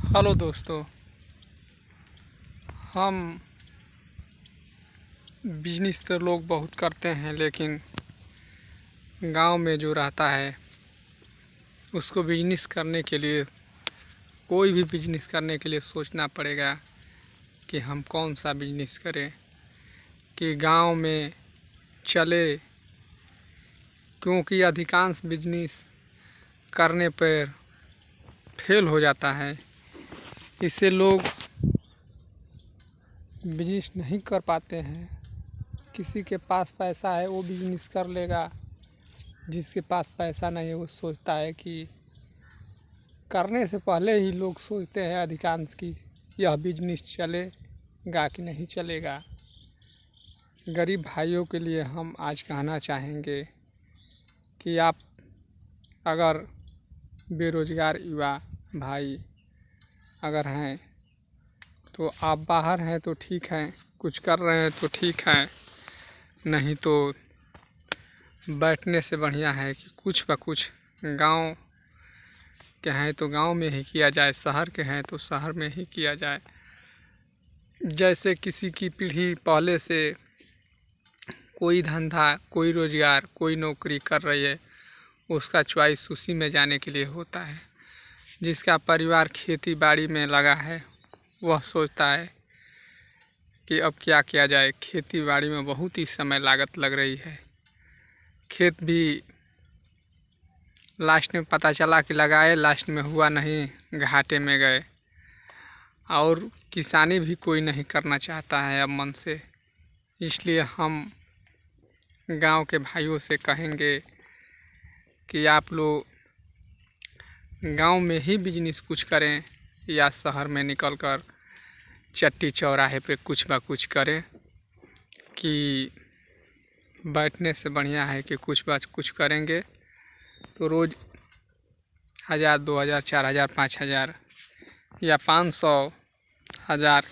Hello दोस्तों। हम business तो लोग बहुत करते हैं, लेकिन गांव में जो रहता है उसको बिजनेस करने के लिए, कोई भी बिजनेस करने के लिए सोचना पड़ेगा कि हम कौन सा बिजनेस करें कि गांव में चले। क्योंकि अधिकांश बिजनेस करने पर फेल हो जाता है, इससे लोग बिजनेस नहीं कर पाते हैं। किसी के पास पैसा है वो बिजनेस कर लेगा, जिसके पास पैसा नहीं है वो सोचता है कि करने से पहले ही लोग सोचते हैं अधिकांश की यह बिजनेस चलेगा कि नहीं चलेगा। गरीब भाइयों के लिए हम आज कहना चाहेंगे कि आप अगर बेरोजगार युवा भाई अगर हैं तो आप बाहर हैं तो ठीक है, कुछ कर रहे हैं तो ठीक है, नहीं तो बैठने से बढ़िया है कि कुछ ब कुछ गांव के हैं तो गांव में ही किया जाए, शहर के हैं तो शहर में ही किया जाए। जैसे किसी की पीढ़ी पहले से कोई धंधा, कोई रोज़गार, कोई नौकरी कर रही है, उसका चॉइस उसी में जाने के लिए होता है। जिसका परिवार खेती बाड़ी में लगा है वह सोचता है कि अब क्या किया जाए, खेती बाड़ी में बहुत ही समय लागत लग रही है। खेत भी लास्ट में पता चला कि लगाए, लास्ट में हुआ नहीं, घाटे में गए। और किसानी भी कोई नहीं करना चाहता है अब मन से। इसलिए हम गांव के भाइयों से कहेंगे कि आप लोग गांव में ही बिजनेस कुछ करें या शहर में निकलकर चट्टी चौराहे पे कुछ बा कुछ करें, कि बैठने से बढ़िया है कि कुछ बा कुछ करेंगे तो रोज़ 1000, 2000, 4000, 5000 या 500, 1000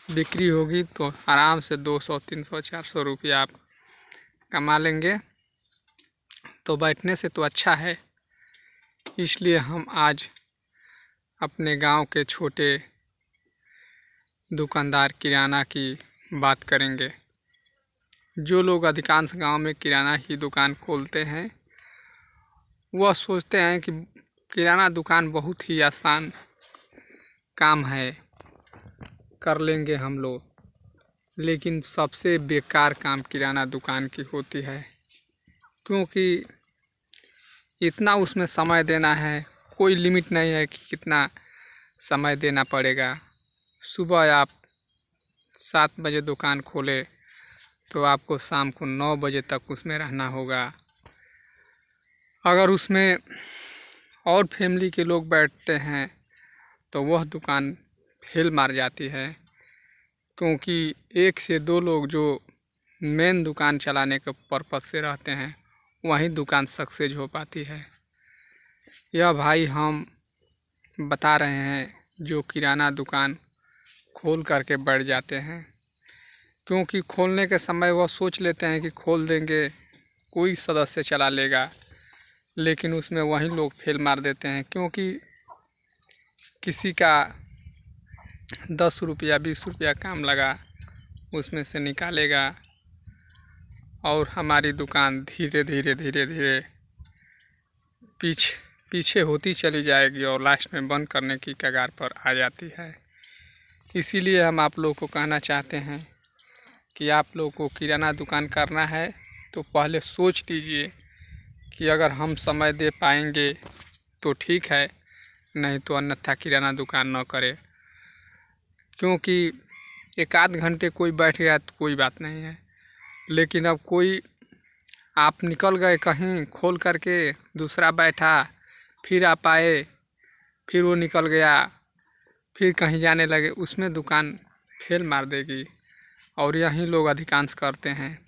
बिक्री होगी तो आराम से 200, 300, 400 रुपया आप कमा लेंगे। तो बैठने से तो अच्छा है। इसलिए हम आज अपने गांव के छोटे दुकानदार किराना की बात करेंगे। जो लोग अधिकांश गांव में किराना की दुकान खोलते हैं वह सोचते हैं कि किराना दुकान बहुत ही आसान काम है, कर लेंगे हम लोग। लेकिन सबसे बेकार काम किराना दुकान की होती है, क्योंकि इतना उसमें समय देना है, कोई लिमिट नहीं है कि कितना समय देना पड़ेगा। सुबह आप 7 बजे दुकान खोले तो आपको शाम को 9 बजे तक उसमें रहना होगा। अगर उसमें और फैमिली के लोग बैठते हैं तो वह दुकान फेल मार जाती है, क्योंकि 1 से 2 लोग जो मेन दुकान चलाने के पर्पज़ से रहते हैं वहीं दुकान सक्सेस हो पाती है। यह भाई हम बता रहे हैं जो किराना दुकान खोल करके बैठ जाते हैं, क्योंकि खोलने के समय वह सोच लेते हैं कि खोल देंगे, कोई सदस्य चला लेगा, लेकिन उसमें वही लोग फेल मार देते हैं। क्योंकि किसी का 10 रुपया 20 रुपया काम लगा, उसमें से निकालेगा और हमारी दुकान धीरे धीरे पीछे होती चली जाएगी और लास्ट में बंद करने की कगार पर आ जाती है। इसीलिए हम आप लोगों को कहना चाहते हैं कि आप लोगों को किराना दुकान करना है तो पहले सोच लीजिए कि अगर हम समय दे पाएंगे तो ठीक है, नहीं तो अन्यथा किराना दुकान न करें। क्योंकि 1 आध घंटे कोई बैठ गया तो कोई बात नहीं है, लेकिन अब कोई आप निकल गए कहीं खोल करके, दूसरा बैठा, फिर आप आए, फिर वो निकल गया, फिर कहीं जाने लगे, उसमें दुकान फेल मार देगी। और यही लोग अधिकांश करते हैं,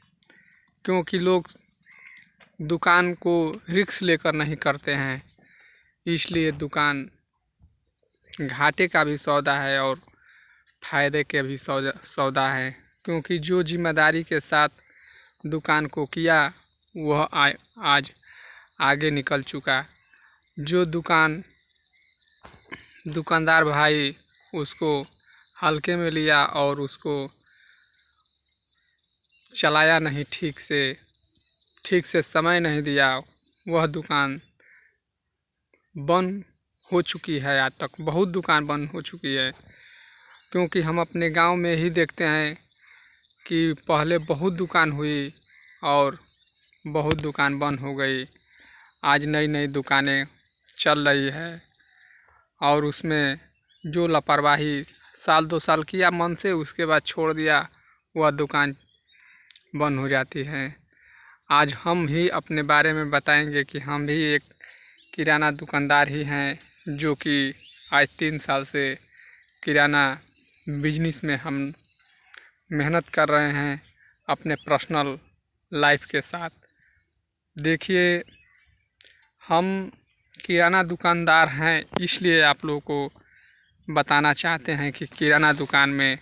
क्योंकि लोग दुकान को रिस्क लेकर नहीं करते हैं। इसलिए दुकान घाटे का भी सौदा है और फ़ायदे के भी सौदा है। क्योंकि जो जिम्मेदारी के साथ दुकान को किया वह आज आगे निकल चुका। जो दुकान दुकानदार भाई उसको हल्के में लिया और उसको चलाया नहीं, ठीक से समय नहीं दिया। वह दुकान बंद हो चुकी है। आज तक बहुत दुकान बंद हो चुकी है, क्योंकि हम अपने गांव में ही देखते हैं कि पहले बहुत दुकान हुई और बहुत दुकान बंद हो गई। आज नई नई दुकानें चल रही है और उसमें जो लापरवाही साल 2 साल किया मन से, उसके बाद छोड़ दिया, वह दुकान बंद हो जाती है। आज हम ही अपने बारे में बताएंगे कि हम भी एक किराना दुकानदार ही हैं, जो कि आज 3 साल से किराना बिजनेस में हम मेहनत कर रहे हैं अपने पर्सनल लाइफ के साथ। देखिए, हम किराना दुकानदार हैं, इसलिए आप लोगों को बताना चाहते हैं कि किराना दुकान में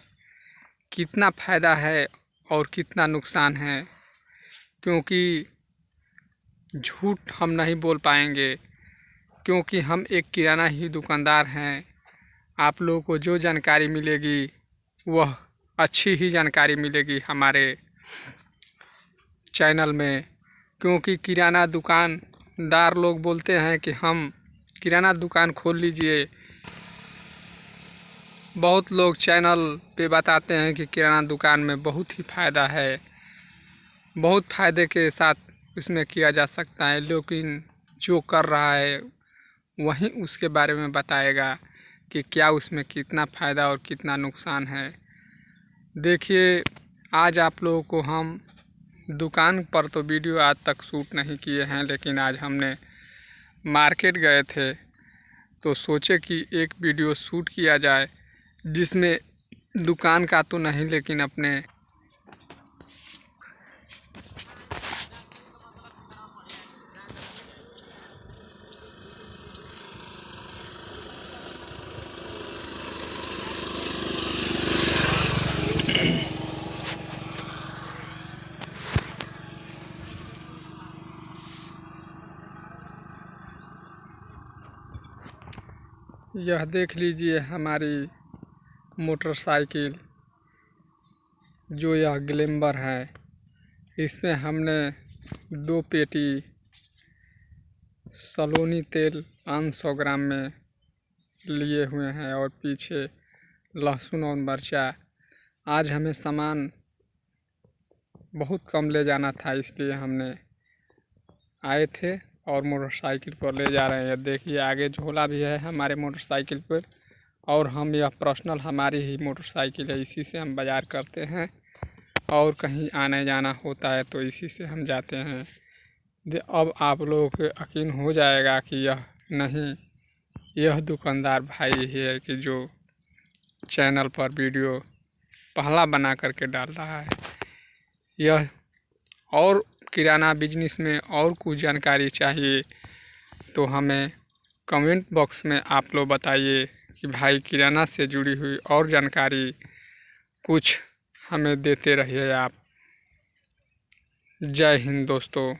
कितना फ़ायदा है और कितना नुकसान है, क्योंकि झूठ हम नहीं बोल पाएंगे, क्योंकि हम एक किराना ही दुकानदार हैं। आप लोगों को जो जानकारी मिलेगी वह अच्छी ही जानकारी मिलेगी हमारे चैनल में, क्योंकि किराना दुकानदार लोग बोलते हैं कि हम किराना दुकान खोल लीजिए। बहुत लोग चैनल पे बताते हैं कि किराना दुकान में बहुत ही फ़ायदा है, बहुत फ़ायदे के साथ इसमें किया जा सकता है, लेकिन जो कर रहा है वहीं उसके बारे में बताएगा कि क्या उसमें कितना फ़ायदा और कितना नुकसान है। देखिए, आज आप लोगों को हम दुकान पर तो वीडियो आज तक शूट नहीं किए हैं, लेकिन आज हमने मार्केट गए थे तो सोचे कि एक वीडियो शूट किया जाए, जिसमें दुकान का तो नहीं लेकिन अपने यह देख लीजिए हमारी मोटरसाइकिल, जो यह ग्लैमर है। इसमें हमने 2 पेटी सलोनी तेल 500 ग्राम में लिए हुए हैं और पीछे लहसुन और मिर्चा। आज हमें सामान बहुत कम ले जाना था, इसलिए हमने आए थे और मोटरसाइकिल पर ले जा रहे हैं। देखिए, आगे झोला भी है हमारे मोटरसाइकिल पर, और हम यह पर्सनल हमारी ही मोटरसाइकिल है, इसी से हम बाज़ार करते हैं और कहीं आने जाना होता है तो इसी से हम जाते हैं। अब आप लोगों को यकीन हो जाएगा कि यह नहीं, यह दुकानदार भाई ही है कि जो चैनल पर वीडियो पहला बना करके डाल रहा है। यह और किराना बिजनेस में और कुछ जानकारी चाहिए तो हमें कमेंट बॉक्स में आप लोग बताइए कि भाई किराना से जुड़ी हुई और जानकारी कुछ हमें देते रहिए आप। जय हिंद दोस्तों।